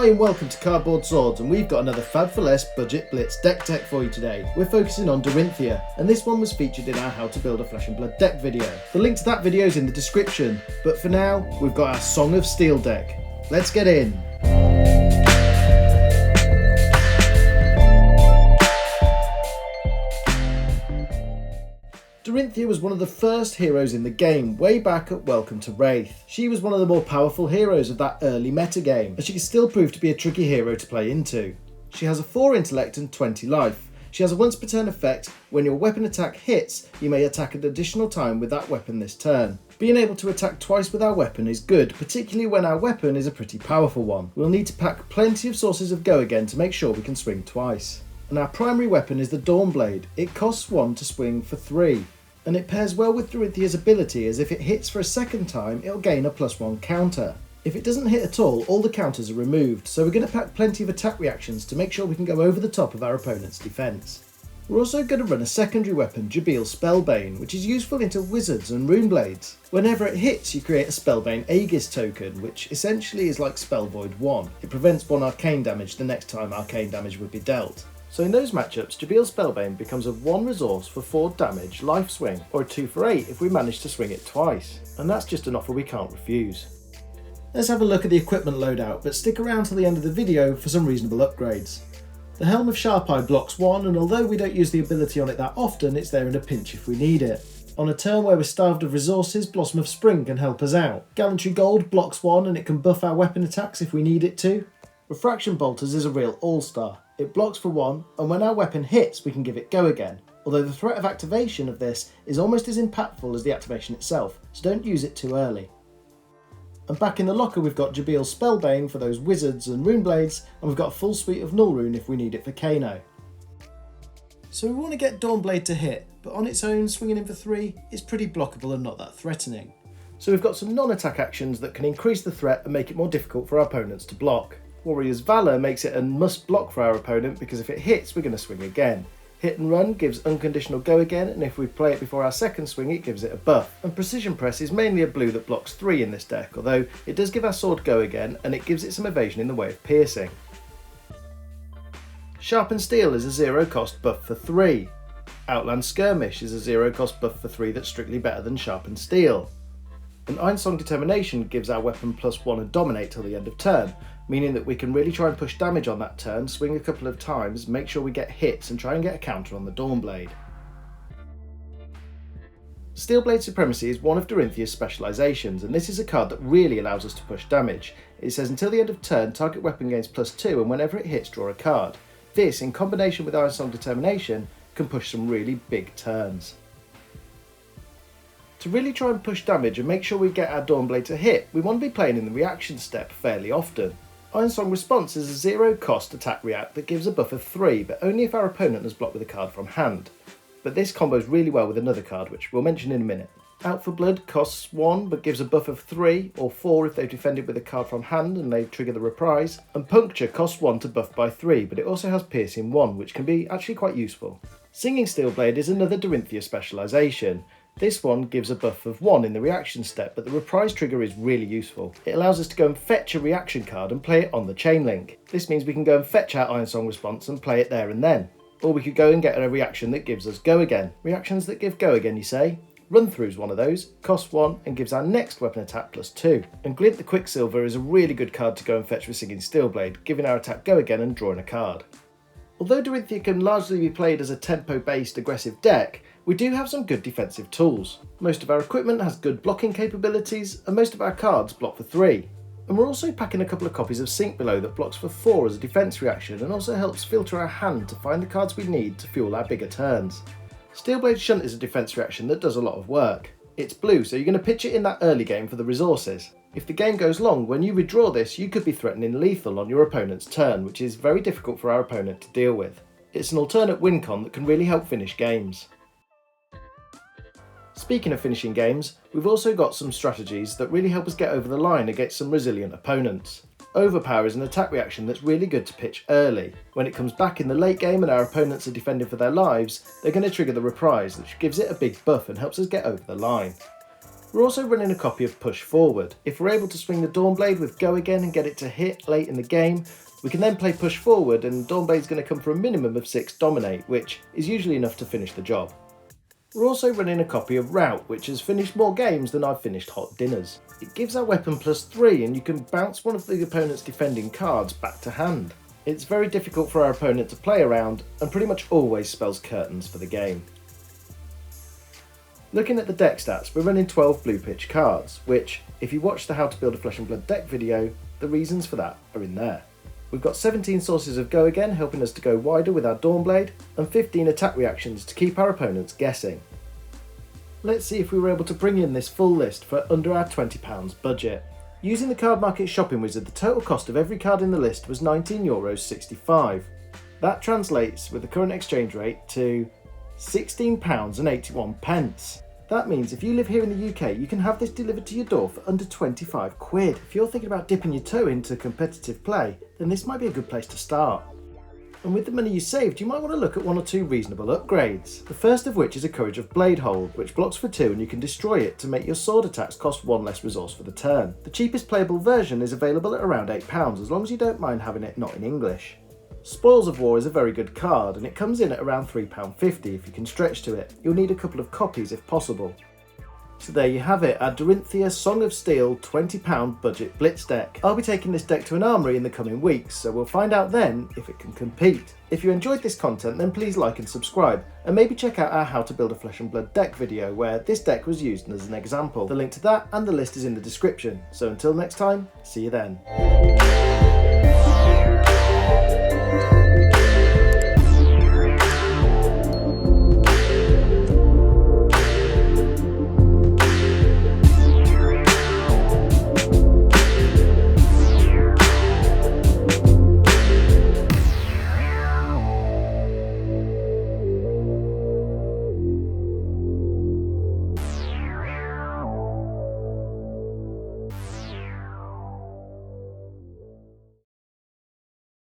Hi and welcome to Cardboard Swords, and we've got another Fab for Less budget Blitz deck tech for you today. We're focusing on Dorinthea, and this one was featured in our How to Build a Flesh and Blood deck video. The link to that video is in the description, but for now, we've got our Song of Steel deck. Let's get in. Dorinthea was one of the first heroes in the game, way back at Welcome to Wraith. She was one of the more powerful heroes of that early metagame, and she can still prove to be a tricky hero to play into. She has a 4 intellect and 20 life. She has a once per turn effect. When your weapon attack hits, you may attack an additional time with that weapon this turn. Being able to attack twice with our weapon is good, particularly when our weapon is a pretty powerful one. We'll need to pack plenty of sources of go again to make sure we can swing twice. And our primary weapon is the Dawnblade. It costs 1 to swing for 3. And it pairs well with Dorinthea's ability, as if it hits for a second time, it'll gain a +1 counter. If it doesn't hit at all the counters are removed, so we're going to pack plenty of attack reactions to make sure we can go over the top of our opponent's defence. We're also going to run a secondary weapon, Jabil Spellbane, which is useful into wizards and runeblades. Whenever it hits, you create a Spellbane Aegis token, which essentially is like Spell Void 1. It prevents 1 arcane damage the next time arcane damage would be dealt. So in those matchups, Jabil Spellbane becomes a 1 resource for 4 damage life swing, or a 2 for 8 if we manage to swing it twice. And that's just an offer we can't refuse. Let's have a look at the equipment loadout, but stick around till the end of the video for some reasonable upgrades. The Helm of Sharp Eye blocks 1, and although we don't use the ability on it that often, it's there in a pinch if we need it. On a turn where we're starved of resources, Blossom of Spring can help us out. Gallantry Gold blocks 1 and it can buff our weapon attacks if we need it to. Refraction Bolters is a real all-star. It blocks for 1, and when our weapon hits we can give it go again, although the threat of activation of this is almost as impactful as the activation itself, so don't use it too early. And back in the locker we've got Jabil Spellbane for those wizards and runeblades, and we've got a full suite of Null Rune if we need it for Kano. So we want to get Dawnblade to hit, but on its own swinging in for 3 is pretty blockable and not that threatening. So we've got some non-attack actions that can increase the threat and make it more difficult for our opponents to block. Warrior's Valour makes it a must block for our opponent because if it hits we're going to swing again. Hit and Run gives unconditional go again, and if we play it before our second swing it gives it a buff. And Precision Press is mainly a blue that blocks 3 in this deck, although it does give our sword go again and it gives it some evasion in the way of piercing. Sharpened Steel is a 0 cost buff for 3. Outland Skirmish is a 0 cost buff for 3 that's strictly better than Sharpened Steel. And Ironsong Determination gives our weapon +1 and dominate till the end of turn, meaning that we can really try and push damage on that turn, swing a couple of times, make sure we get hits and try and get a counter on the Dawnblade. Steelblade Supremacy is one of Dorinthea's specialisations, and this is a card that really allows us to push damage. It says until the end of turn, target weapon gains +2 and whenever it hits draw a card. This, in combination with Ironsong Determination, can push some really big turns. To really try and push damage and make sure we get our Dawnblade to hit, we want to be playing in the reaction step fairly often. Ironsong Response is a 0 cost attack react that gives a buff of 3, but only if our opponent has blocked with a card from hand. But this combos really well with another card, which we'll mention in a minute. Out for Blood costs 1 but gives a buff of 3 or 4 if they've defended with a card from hand and they trigger the reprise. And Puncture costs 1 to buff by 3, but it also has Piercing 1, which can be actually quite useful. Singing Steelblade is another Dorinthea specialisation. This one gives a buff of 1 in the reaction step, but the reprise trigger is really useful. It allows us to go and fetch a reaction card and play it on the chain link. This means we can go and fetch our Ironsong Response and play it there and then. Or we could go and get a reaction that gives us go again. Reactions that give go again, you say? Run Through's one of those, costs 1 and gives our next weapon attack +2. And Glint the Quicksilver is a really good card to go and fetch with Singing Steelblade, giving our attack go again and drawing a card. Although Dorinthea can largely be played as a tempo-based aggressive deck, we do have some good defensive tools. Most of our equipment has good blocking capabilities, and most of our cards block for 3. And we're also packing a couple of copies of Sink Below that blocks for 4 as a defense reaction and also helps filter our hand to find the cards we need to fuel our bigger turns. Steelblade Shunt is a defense reaction that does a lot of work. It's blue, so you're going to pitch it in that early game for the resources. If the game goes long, when you withdraw this, you could be threatening lethal on your opponent's turn, which is very difficult for our opponent to deal with. It's an alternate win con that can really help finish games. Speaking of finishing games, we've also got some strategies that really help us get over the line against some resilient opponents. Overpower is an attack reaction that's really good to pitch early. When it comes back in the late game and our opponents are defending for their lives, they're going to trigger the reprise, which gives it a big buff and helps us get over the line. We're also running a copy of Push Forward. If we're able to swing the Dawnblade with Go Again and get it to hit late in the game, we can then play Push Forward and Dawnblade's going to come for a minimum of 6 Dominate, which is usually enough to finish the job. We're also running a copy of Rout, which has finished more games than I've finished hot dinners. It gives our weapon +3 and you can bounce one of the opponent's defending cards back to hand. It's very difficult for our opponent to play around and pretty much always spells curtains for the game. Looking at the deck stats, we're running 12 blue pitch cards, which, if you watch the How to Build a Flesh and Blood deck video, the reasons for that are in there. We've got 17 sources of Go Again helping us to go wider with our Dawnblade, and 15 attack reactions to keep our opponents guessing. Let's see if we were able to bring in this full list for under our £20 budget. Using the Card Market shopping wizard, the total cost of every card in the list was €19.65. That translates with the current exchange rate to £16.81. That means if you live here in the UK, you can have this delivered to your door for under 25 quid. If you're thinking about dipping your toe into competitive play, then this might be a good place to start. And with the money you saved, you might want to look at 1 or 2 reasonable upgrades. The first of which is a Courage of Bladehold, which blocks for 2 and you can destroy it to make your sword attacks cost 1 less resource for the turn. The cheapest playable version is available at around £8, as long as you don't mind having it not in English. Spoils of War is a very good card and it comes in at around £3.50 if you can stretch to it. You'll need a couple of copies if possible. So there you have it, our Dorinthea Song of Steel £20 budget Blitz deck. I'll be taking this deck to an armoury in the coming weeks, so we'll find out then if it can compete. If you enjoyed this content, then please like and subscribe, and maybe check out our How to Build a Flesh and Blood deck video where this deck was used as an example. The link to that and the list is in the description. So until next time, see you then.